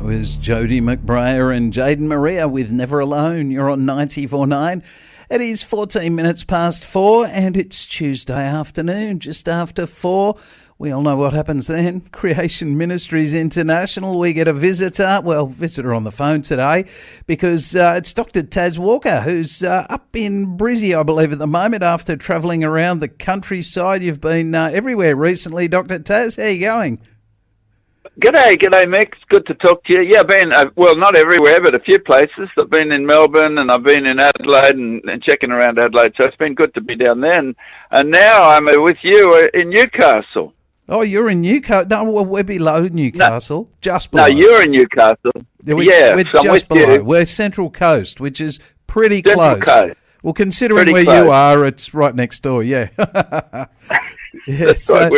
was Jody McBrayer and Jaden Maria with Never Alone. You're on 94.9. It is 14 minutes past 4 and it's Tuesday afternoon, just after 4. We all know what happens then. Creation Ministries International. We get a visitor on the phone today because it's Dr. Taz Walker, who's up in Brizzy, I believe, at the moment after travelling around the countryside. You've been everywhere recently, Dr. Taz. How are you going? G'day, Mick. It's good to talk to you. Yeah, I've been, not everywhere, but a few places. I've been in Melbourne and I've been in Adelaide and checking around Adelaide, so it's been good to be down there. And now I'm with you in Newcastle. Oh, you're in Newcastle? No, well, we're below Newcastle, no, just below. No, you're in Newcastle. We're just below. You. We're Central Coast, which is pretty Central close. Coast. Well, considering pretty where close. You are, it's right next door, yeah. Yeah, that's right.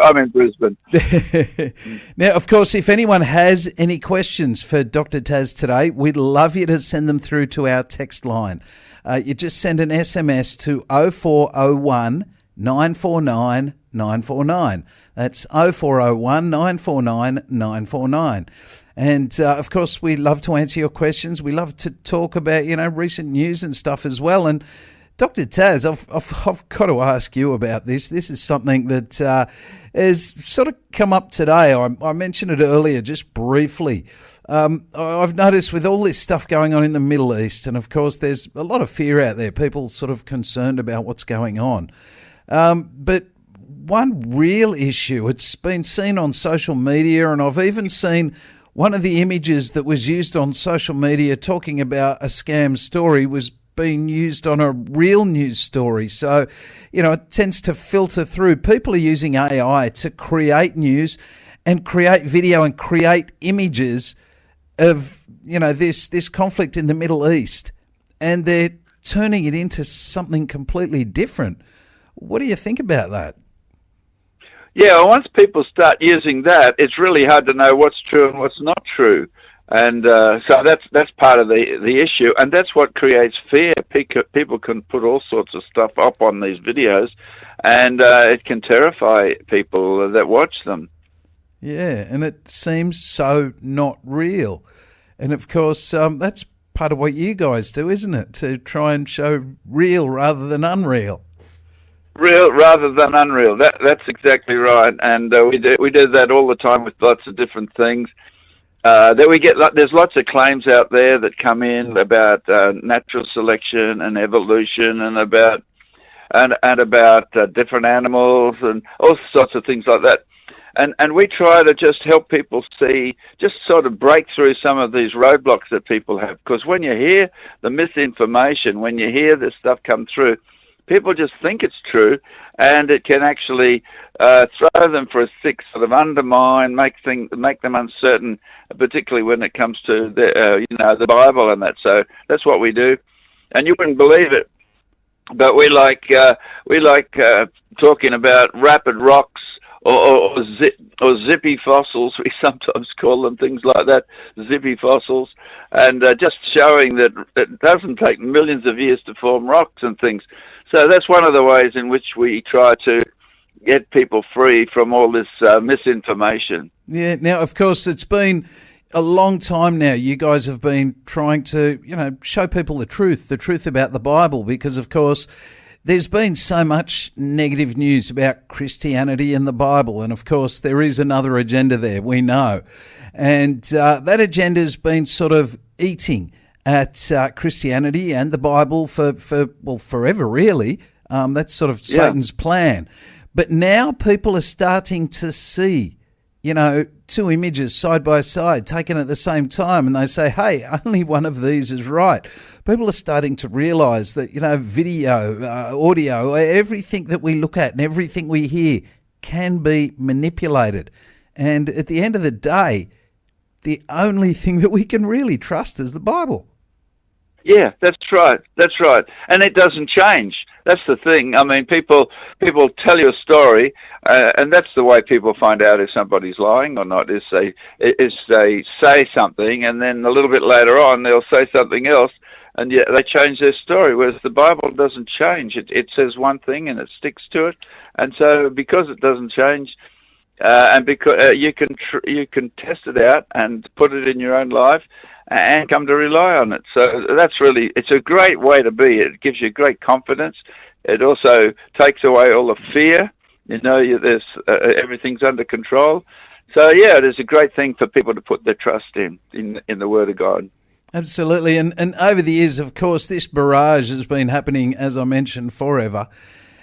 I'm in Brisbane. Now, of course, if anyone has any questions for Dr. Taz today, we'd love you to send them through to our text line. You just send an SMS to 0401 949 949. That's 0401 949 949. And, of course, we love to answer your questions. We love to talk about, recent news and stuff as well. And Dr. Taz, I've got to ask you about this. This is something that has sort of come up today. I mentioned it earlier just briefly. I've noticed with all this stuff going on in the Middle East, and of course there's a lot of fear out there, people sort of concerned about what's going on. But one real issue, it's been seen on social media, and I've even seen one of the images that was used on social media talking about a scam story was being used on a real news story. So, it tends to filter through. People are using AI to create news and create video and create images of, this conflict in the Middle East. And they're turning it into something completely different. What do you think about that? Yeah, once people start using that, it's really hard to know what's true and what's not true. And so that's part of the issue, and that's what creates fear. People can put all sorts of stuff up on these videos, and it can terrify people that watch them. Yeah, and it seems so not real. And of course, that's part of what you guys do, isn't it? To try and show real rather than unreal. Real rather than unreal. That's exactly right, and we do that all the time with lots of different things. That we get, there's lots of claims out there that come in about natural selection and evolution, and about different animals and all sorts of things like that. And we try to just help people see, just sort of break through some of these roadblocks that people have. Because when you hear the misinformation, when you hear this stuff come through, people just think it's true, and it can actually throw them for a six, sort of undermine, make them uncertain, particularly when it comes to the Bible and that. So that's what we do, and you wouldn't believe it, but we like talking about rapid rocks or zippy fossils. We sometimes call them things like that, zippy fossils, and just showing that it doesn't take millions of years to form rocks and things. So that's one of the ways in which we try to get people free from all this misinformation. Yeah, now, of course, it's been a long time now. You guys have been trying to, show people the truth about the Bible, because, of course, there's been so much negative news about Christianity and the Bible, and, of course, there is another agenda there, we know. And that agenda's been sort of eating at Christianity and the Bible for forever, really. That's sort of Satan's plan. But now people are starting to see, two images side by side taken at the same time, and they say, hey, only one of these is right. People are starting to realise that, video, audio, everything that we look at and everything we hear can be manipulated. And at the end of the day, the only thing that we can really trust is the Bible. Yeah, that's right. And it doesn't change. That's the thing. I mean, people tell you a story, and that's the way people find out if somebody's lying or not, is they say something, and then a little bit later on they'll say something else, and yet they change their story, whereas the Bible doesn't change. It says one thing and it sticks to it. And so because it doesn't change, and because you can test it out and put it in your own life and come to rely on it. So it's a great way to be. It gives you great confidence. It also takes away all the fear. There's everything's under control. So yeah, it is a great thing for people to put their trust in the Word of God. Absolutely. And over the years, of course, this barrage has been happening, as I mentioned, forever.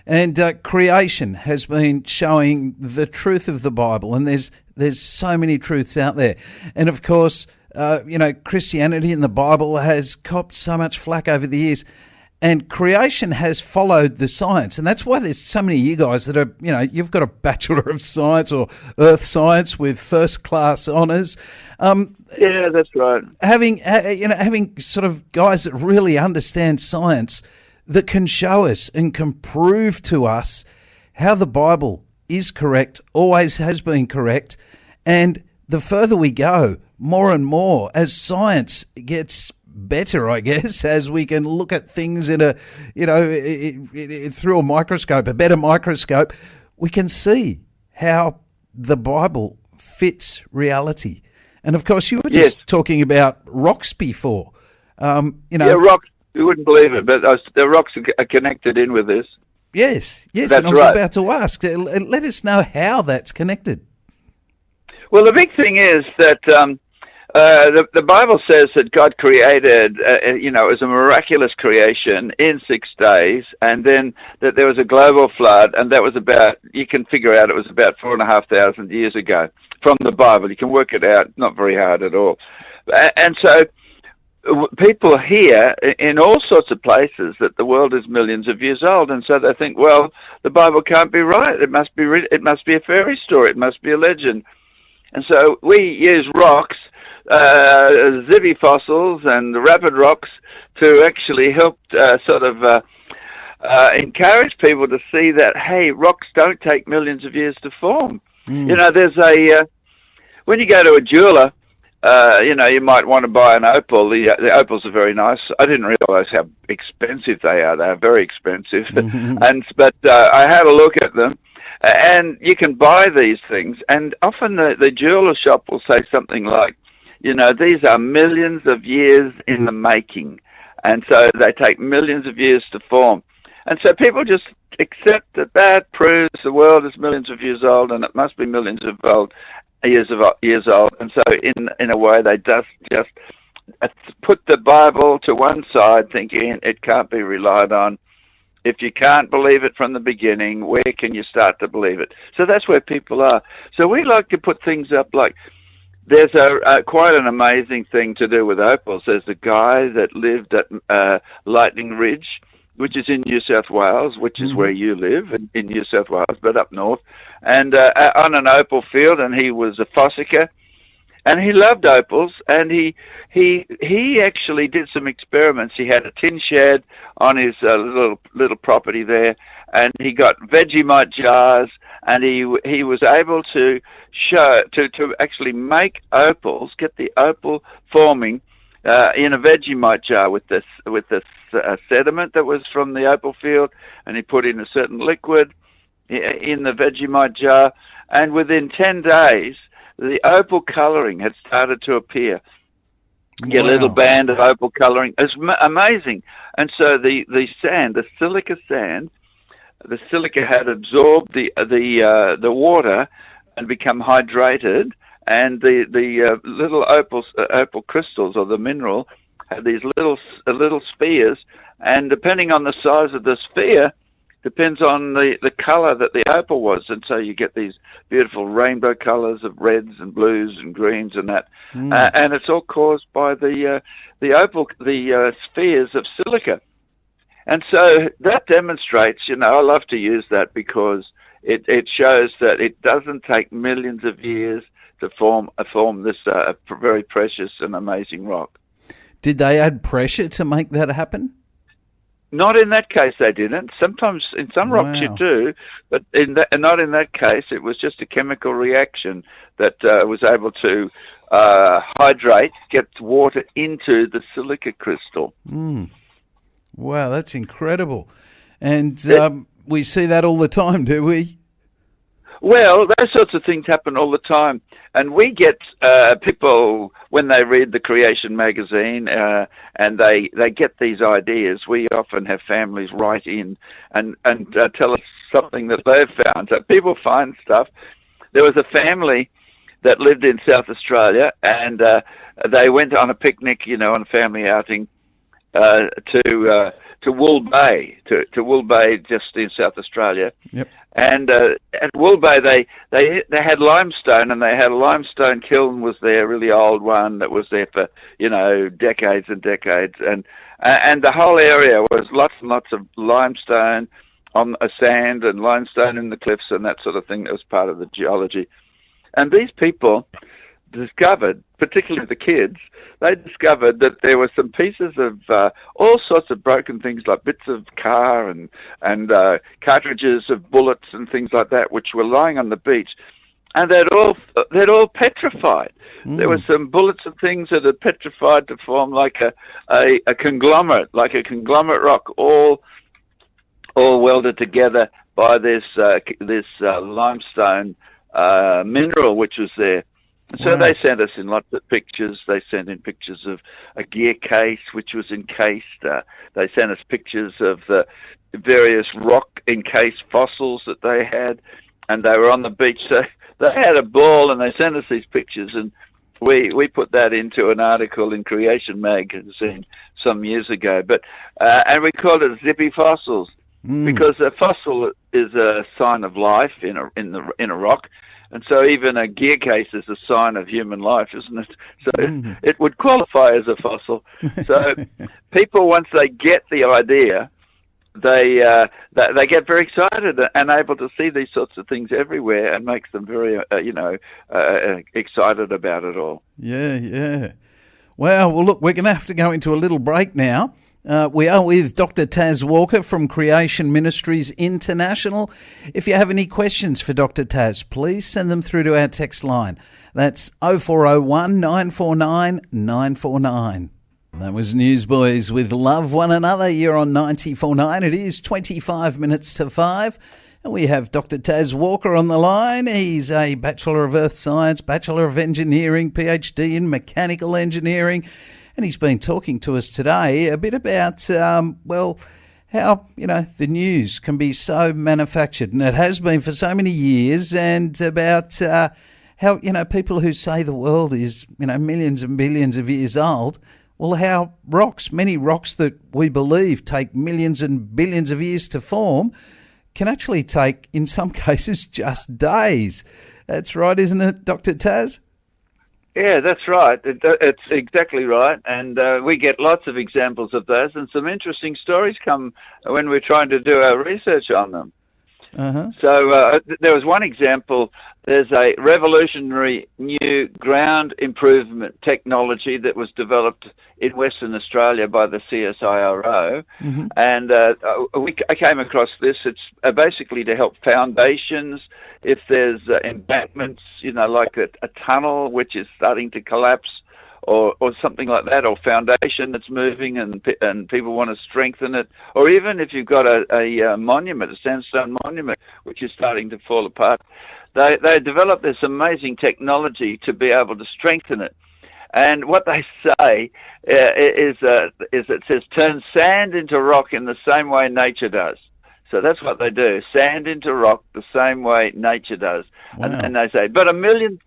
And creation has been showing the truth of the Bible. And there's so many truths out there. And of course, Christianity and the Bible has copped so much flack over the years. And creation has followed the science. And that's why there's so many of you guys that are, you've got a Bachelor of Science or Earth Science with first class honours. Yeah, that's right. Having sort of guys that really understand science that can show us and can prove to us how the Bible is correct, always has been correct. And the further we go, more and more, as science gets better, I guess, as we can look at things in through a microscope, a better microscope, we can see how the Bible fits reality. And of course, you were just talking about rocks before. Yeah, rocks. You wouldn't believe it, but the rocks are connected in with this. Yes, that's and I was right. about to ask. Let us know how that's connected. Well, the big thing is that the Bible says that God created, it was a miraculous creation in 6 days, and then that there was a global flood, and that was you can figure out it was about 4,500 years ago from the Bible. You can work it out, not very hard at all. And so people hear in all sorts of places that the world is millions of years old, and so they think, well, the Bible can't be right. It must be a fairy story. It must be a legend. And so we use rocks, zibby fossils and rapid rocks to actually help encourage people to see that, hey, rocks don't take millions of years to form. There's when you go to a jeweler, you might want to buy an opal. The opals are very nice. I didn't realize how expensive they are. They are very expensive. But I had a look at them. And you can buy these things, and often the jeweler shop will say something like, these are millions of years in the making, and so they take millions of years to form. And so people just accept that proves the world is millions of years old, and it must be millions of years old. And so in a way, they just put the Bible to one side, thinking it can't be relied on. If you can't believe it from the beginning, where can you start to believe it? So that's where people are. So we like to put things up like, there's quite an amazing thing to do with opals. There's a guy that lived at Lightning Ridge, which is in New South Wales, which is where you live, in New South Wales, but up north, and on an opal field, and he was a fossicker. And he loved opals, and he actually did some experiments. He had a tin shed on his little property there, and he got Vegemite jars, and he was able to actually make opals, get the opal forming in a Vegemite jar with this sediment that was from the opal field, and he put in a certain liquid in the Vegemite jar, and within 10 days, the opal colouring had started to appear. You get a little band of opal colouring. It's amazing. And so the sand, the silica sand, the silica had absorbed the water and become hydrated, and the little opal crystals, or the mineral, had these little spheres, and depending on the size of the sphere, depends on the colour that the opal was, and so you get these beautiful rainbow colours of reds and blues and greens and that, and it's all caused by the opal, the spheres of silica, and so that demonstrates. I love to use that because it shows that it doesn't take millions of years to form this very precious and amazing rock. Did they add pressure to make that happen? Not in that case, they didn't. Sometimes in some rocks you do, but not in that case. It was just a chemical reaction that was able to hydrate, get water into the silica crystal. Wow, that's incredible. And we see that all the time, do we? Well, those sorts of things happen all the time, and we get people when they read the Creation magazine and they get these ideas. We often have families write in and tell us something that they've found. So people find stuff. There was a family that lived in South Australia, and they went on a picnic, on a family outing to Wool Bay, to Wool Bay, just in South Australia. Yep. And at Wool Bay, they had limestone, and they had a limestone kiln was there, a really old one that was there for decades and decades, and the whole area was lots and lots of limestone on a sand and limestone in the cliffs and that sort of thing. That was part of the geology. And these people discovered, particularly the kids, they discovered that there were some pieces of all sorts of broken things, like bits of car and cartridges of bullets and things like that, which were lying on the beach, and they'd all petrified. There were some bullets and things that had petrified to form like a conglomerate, rock, all welded together by this limestone mineral which was there. And so they sent us in lots of pictures. They sent in pictures of a gear case which was encased. They sent us pictures of the various rock-encased fossils that they had, and they were on the beach. So they had a ball, and they sent us these pictures, and we put that into an article in Creation magazine some years ago. But and we called it Zippy Fossils because a fossil is a sign of life in a rock. And so even a gear case is a sign of human life, isn't it? So it would qualify as a fossil. So people, once they get the idea, they get very excited and able to see these sorts of things everywhere, and makes them very, excited about it all. Yeah. Well, look, we're going to have to go into a little break now. We are with Dr. Taz Walker from Creation Ministries International. If you have any questions for Dr. Taz, please send them through to our text line. That's 0401 949 949. That was Newsboys with Love One Another. You're on 94.9. It is 25 minutes to 5. And we have Dr. Taz Walker on the line. He's a Bachelor of Earth Science, Bachelor of Engineering, PhD in Mechanical Engineering. And he's been talking to us today a bit about, how, the news can be so manufactured. And it has been for so many years. And about how, people who say the world is, millions and billions of years old, well, how many rocks that we believe take millions and billions of years to form, can actually take, in some cases, just days. That's right, isn't it, Dr. Taz? Yeah, that's right. It's exactly right. And we get lots of examples of those, and some interesting stories come when we're trying to do our research on them. Uh-huh. So there was one example. There's a revolutionary new ground improvement technology that was developed in Western Australia by the CSIRO, and I came across this. It's basically to help foundations. If there's embankments, like a tunnel which is starting to collapse, or something like that, or foundation that's moving and people want to strengthen it, or even if you've got a monument, a sandstone monument, which is starting to fall apart, they developed this amazing technology to be able to strengthen it. And what they say is it says turn sand into rock in the same way nature does. So that's what they do, sand into rock the same way nature does. Wow. And they say, but a million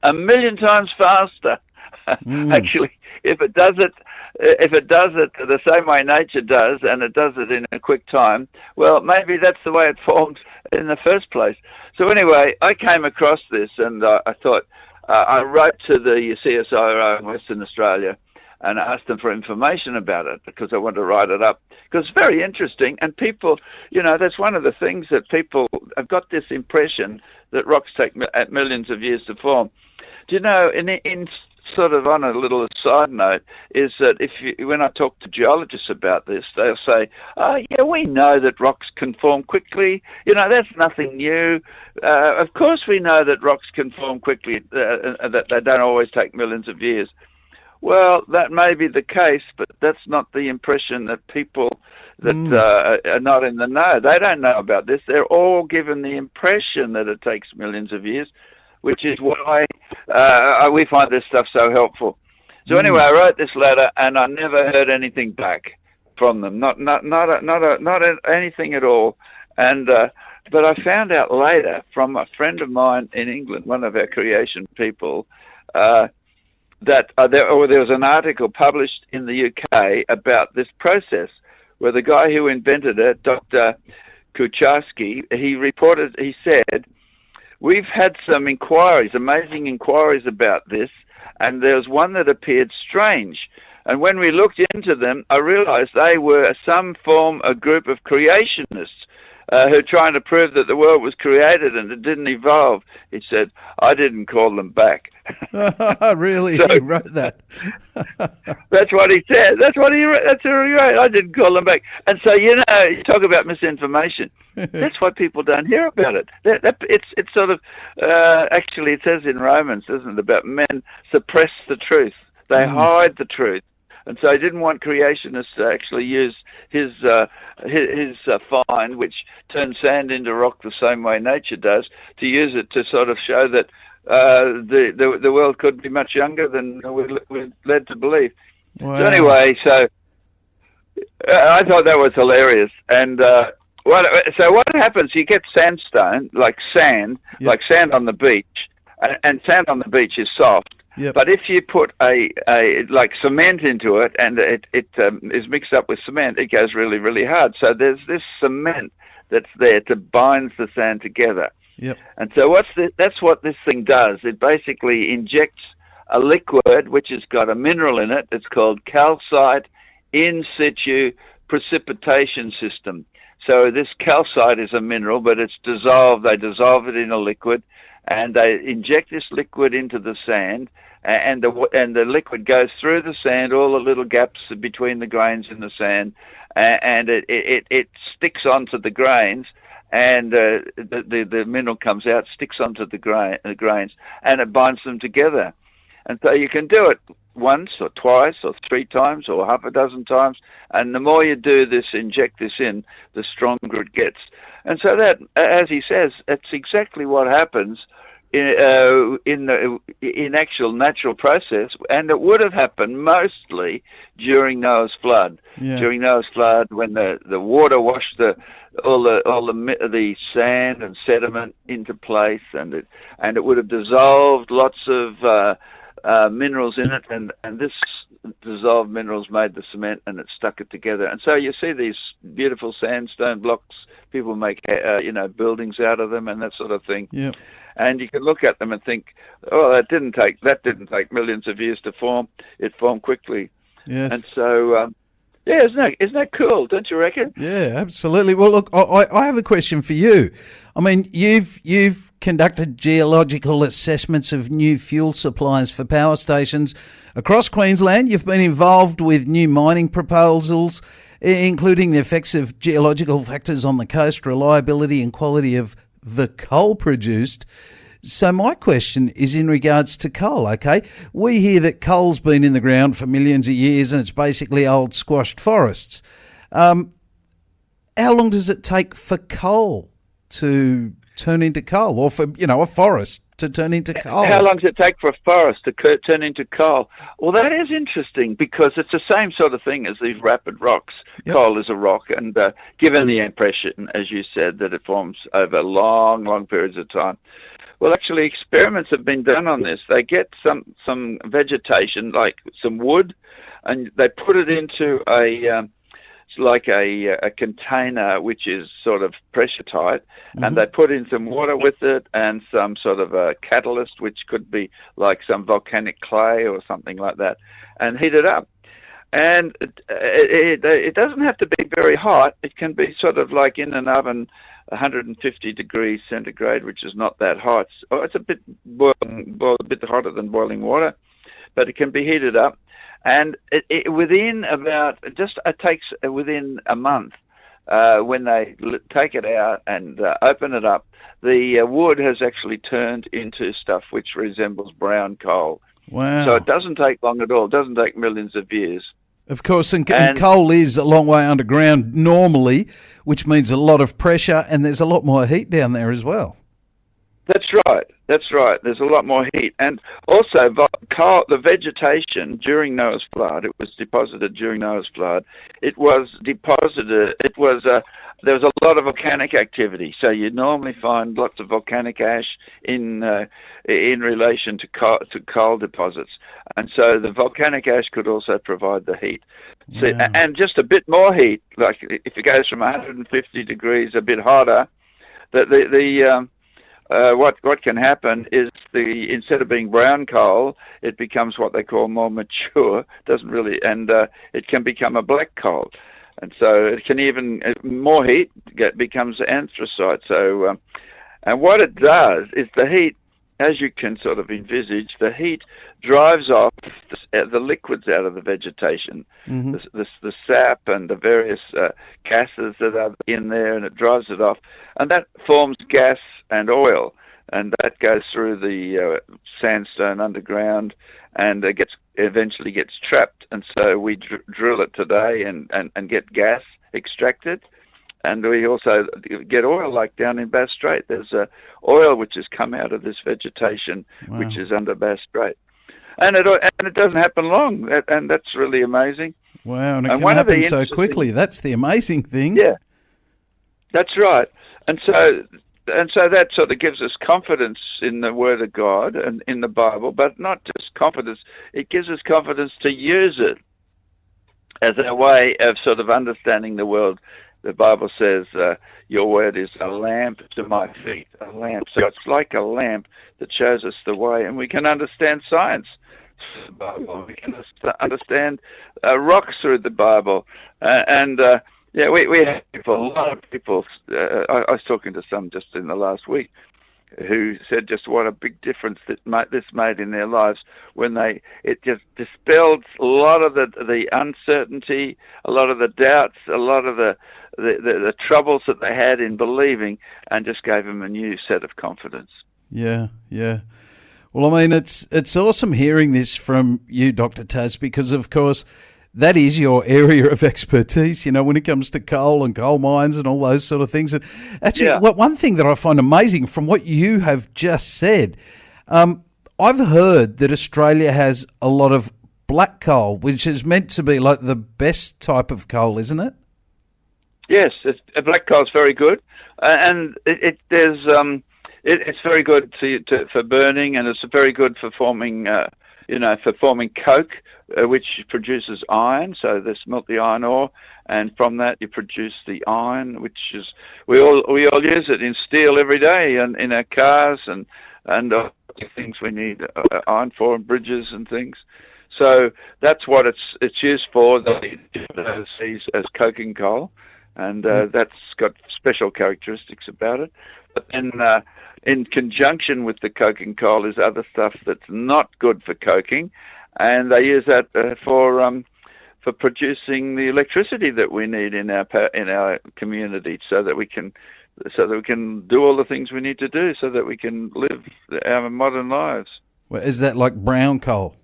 times faster. Actually, if it does it the same way nature does, and it does it in a quick time, well, maybe that's the way it formed in the first place. So anyway, I came across this, and I thought, I wrote to the CSIRO in Western Australia and asked them for information about it, because I wanted to write it up, because it's very interesting. And people, that's one of the things that people have got this impression that rocks take millions of years to form. Do you know, in sort of on a little side note, is that when I talk to geologists about this, they'll say, "Oh, yeah, we know that rocks can form quickly. That's nothing new. Of course we know that rocks can form quickly, that they don't always take millions of years." Well, that may be the case, but that's not the impression that people that are not in the know. They don't know about this. They're all given the impression that it takes millions of years, which is why we find this stuff so helpful. So anyway, I wrote this letter, and I never heard anything back from them. Not anything at all. And but I found out later from a friend of mine in England, one of our creation people, that there was an article published in the UK about this process, where the guy who invented it, Dr. Kucharski, he said, we've had some inquiries, amazing inquiries about this, and there was one that appeared strange. And when we looked into them, I realized they were a group of creationists who are trying to prove that the world was created and it didn't evolve. He said, I didn't call them back. Really? So, he wrote that? That's what he said. That's what he wrote. I didn't call them back. And so, you talk about misinformation. That's why people don't hear about it. It's sort of, actually it says in Romans, isn't it, about men suppress the truth. They hide the truth. And so he didn't want creationists to actually use his find, which turns sand into rock the same way nature does, to use it to sort of show that the world could be much younger than we're led to believe. Wow. So anyway, I thought that was hilarious. And what happens? You get sandstone, like sand, like sand on the beach, and sand on the beach is soft. Yep. But if you put a like cement into it, and it is mixed up with cement, it goes really, really hard. So there's this cement that's there to bind the sand together. Yep. And so that's what this thing does. It basically injects a liquid which has got a mineral in it. It's called calcite in situ precipitation system. So this calcite is a mineral, but it's dissolved. They dissolve it in a liquid, and they inject this liquid into the sand, and the liquid goes through the sand, all the little gaps between the grains in the sand, and it sticks onto the grains, and the mineral comes out, sticks onto the grains, and it binds them together. And so you can do it once or twice or 3 times or half a dozen times, and the more you do this, inject this in, the stronger it gets. And so that, as he says, that's exactly what happens in actual natural process, and it would have happened mostly during Noah's flood. Yeah. During Noah's flood, when the water washed all the sand and sediment into place, and it would have dissolved lots of minerals in it, and this dissolved minerals made the cement, and it stuck it together. And so you see these beautiful sandstone blocks. People make buildings out of them and that sort of thing. Yeah. And you can look at them and think, oh, that didn't take millions of years to form. It formed quickly. Yes. And so, isn't that cool? Don't you reckon? Yeah, absolutely. Well, look, I have a question for you. I mean, you've conducted geological assessments of new fuel supplies for power stations across Queensland. You've been involved with new mining proposals, including the effects of geological factors on the coast, reliability and quality of the coal produced. So my question is in regards to coal, okay? We hear that coal's been in the ground for millions of years and it's basically old squashed forests. How long does it take for coal to turn into coal, or for, a forest to turn into coal? How long does it take for a forest to turn into coal? Well, that is interesting, because it's the same sort of thing as these rapid rocks. Yep. Coal is a rock, and given the impression, as you said, that it forms over long, long periods of time. Well, actually, experiments have been done on this. They get some vegetation, like some wood, and they put it into a container which is sort of pressure tight, and they put in some water with it and some sort of a catalyst, which could be like some volcanic clay or something like that, and heat it up. And it doesn't have to be very hot. It can be sort of like in an oven, 150 degrees centigrade, which is not that hot. It's a bit hotter than boiling water, but it can be heated up. And within a month, when they take it out and open it up, the wood has actually turned into stuff which resembles brown coal. Wow. So it doesn't take long at all. It doesn't take millions of years. Of course, and coal is a long way underground normally, which means a lot of pressure, and there's a lot more heat down there as well. That's right. That's right. There's a lot more heat. And also, the vegetation during Noah's flood, it was deposited during Noah's flood. It was deposited, there was a lot of volcanic activity. So you normally find lots of volcanic ash in relation to coal deposits. And so the volcanic ash could also provide the heat. So, and just a bit more heat, like if it goes from 150 degrees a bit hotter, what can happen is instead of being brown coal, it becomes what they call more mature. It can become a black coal, and so it can even more heat becomes anthracite. So, and what it does is the heat, as you can sort of envisage, the heat drives off the liquids out of the vegetation, the sap and the various gases that are in there, and it drives it off, and that forms gas and oil, and that goes through the sandstone underground, and eventually gets trapped, and so we drill it today and get gas extracted. And we also get oil, like down in Bass Strait. There's oil which has come out of this vegetation, which is under Bass Strait. And it doesn't happen long, and that's really amazing. Wow, and it can happen so quickly. That's the amazing thing. Yeah, that's right. And so that sort of gives us confidence in the Word of God and in the Bible, but not just confidence. It gives us confidence to use it as a way of sort of understanding the world. The Bible says, your word is a lamp to my feet, a lamp. So it's like a lamp that shows us the way, and we can understand science through the Bible. We can understand rocks through the Bible. We have people, a lot of people. I was talking to some just in the last week who said just what a big difference this made in their lives when it just dispelled a lot of the uncertainty, a lot of the doubts, a lot of the troubles that they had in believing, and just gave them a new set of confidence. Yeah. Well, I mean, it's awesome hearing this from you, Dr. Taz, because of course that is your area of expertise, when it comes to coal and coal mines and all those sort of things. And actually, one thing that I find amazing from what you have just said, I've heard that Australia has a lot of black coal, which is meant to be like the best type of coal, isn't it? Yes, black coal is very good, and it's very good for burning, and it's very good for forming, for forming coke, which produces iron. So they smelt the iron ore, and from that you produce the iron, which is we all use it in steel every day, and in our cars and things we need iron for, and bridges and things. So that's what it's used for. They overseas as coking coal, and that's got special characteristics about it. But then, in conjunction with the coking coal, is other stuff that's not good for coking, and they use that for producing the electricity that we need in our community, so that we can do all the things we need to do, so that we can live our modern lives. Well, is that like brown coal?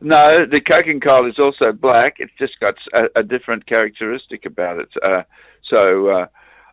No, the coking coal is also black. It's just got a different characteristic about it.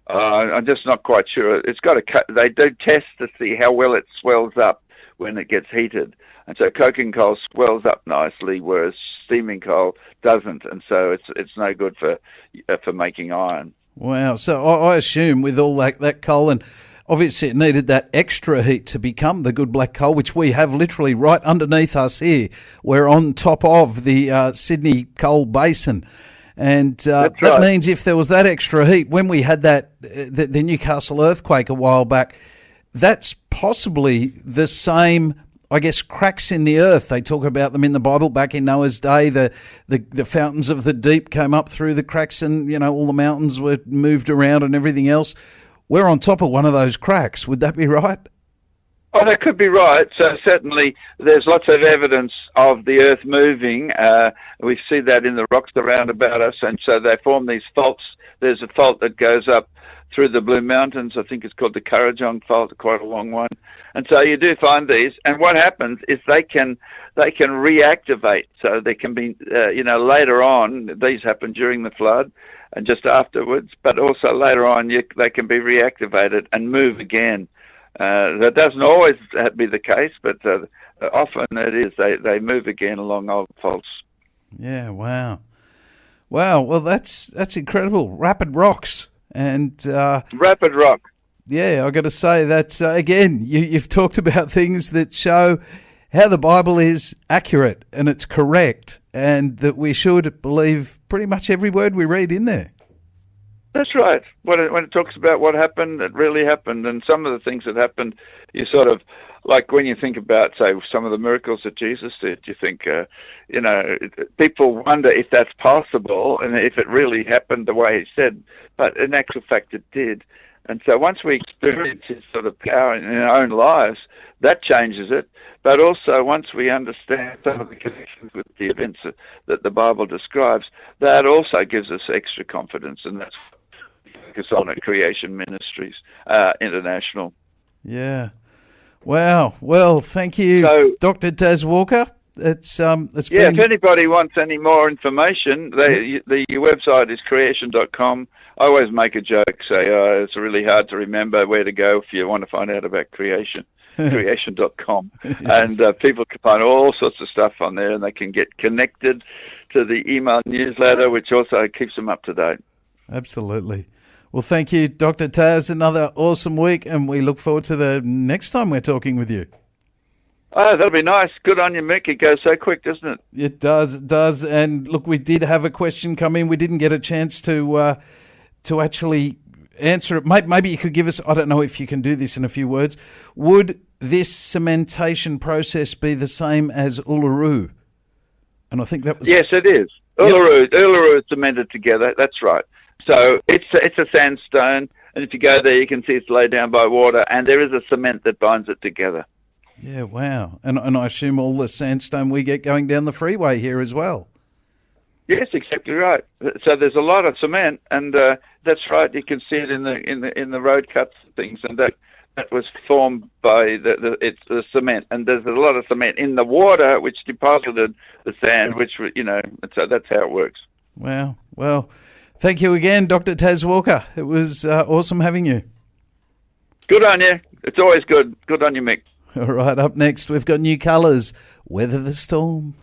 I'm just not quite sure. They do test to see how well it swells up when it gets heated, and so coking coal swells up nicely, whereas steaming coal doesn't, and so it's no good for making iron. Wow! So I assume with all that coal, and obviously it needed that extra heat to become the good black coal, which we have literally right underneath us here. We're on top of the Sydney coal basin. And that means if there was that extra heat, when we had the Newcastle earthquake a while back, that's possibly the same, I guess, cracks in the earth. They talk about them in the Bible back in Noah's day. The fountains of the deep came up through the cracks, and all the mountains were moved around and everything else. We're on top of one of those cracks. Would that be right? Oh, that could be right. So certainly there's lots of evidence of the earth moving. We see that in the rocks around about us, and so they form these faults. There's a fault that goes up through the Blue Mountains. I think it's called the Kurrajong Fault, quite a long one. And so you do find these, and what happens is they can reactivate. So they can be, later on, these happen during the flood and just afterwards, but also later on they can be reactivated and move again. That doesn't always be the case, but often it is. They move again along old faults. Yeah, wow. Well, that's incredible. Rapid rocks. And Rapid rock. Yeah, I've got to say that, again, you've talked about things that show how the Bible is accurate and it's correct, and that we should believe pretty much every word we read in there. That's right. When it talks about what happened, it really happened. And some of the things that happened, you sort of, like when you think about, say, some of the miracles that Jesus did, you think, people wonder if that's possible and if it really happened the way he said. But in actual fact, it did. And so once we experience his sort of power in our own lives, that changes it. But also once we understand some of the connections with the events that the Bible describes, that also gives us extra confidence. And that's what we focus on at Creation Ministries International. Yeah. Wow. Well, thank you, Dr. Taz Walker. It's been... if anybody wants any more information, the website is creation.com. I always make a joke, say, it's really hard to remember where to go if you want to find out about creation. Creation.com. Yes. And people can find all sorts of stuff on there, and they can get connected to the email newsletter, which also keeps them up to date. Absolutely. Well, thank you, Dr. Taz. Another awesome week, and we look forward to the next time we're talking with you. Oh, that'll be nice. Good on you, Mick. It goes so quick, doesn't it? It does. And look, we did have a question come in. We didn't get a chance to actually answer it. Maybe you could give us, I don't know if you can do this in a few words. Would this cementation process be the same as Uluru? And I think that was... Yes, it is. Uluru is cemented together. That's right. So it's a sandstone, and if you go there, you can see it's laid down by water, and there is a cement that binds it together. Yeah, wow. And I assume all the sandstone we get going down the freeway here as well. Yes, exactly right. So there's a lot of cement, and that's right. You can see it in the road cuts and things, and that was formed by the cement. And there's a lot of cement in the water, which deposited the sand, which so that's how it works. Wow. Well, thank you again, Dr. Taz Walker. It was awesome having you. Good on you. It's always good. Good on you, Mick. All right, up next, we've got New Colours, Weather the Storm.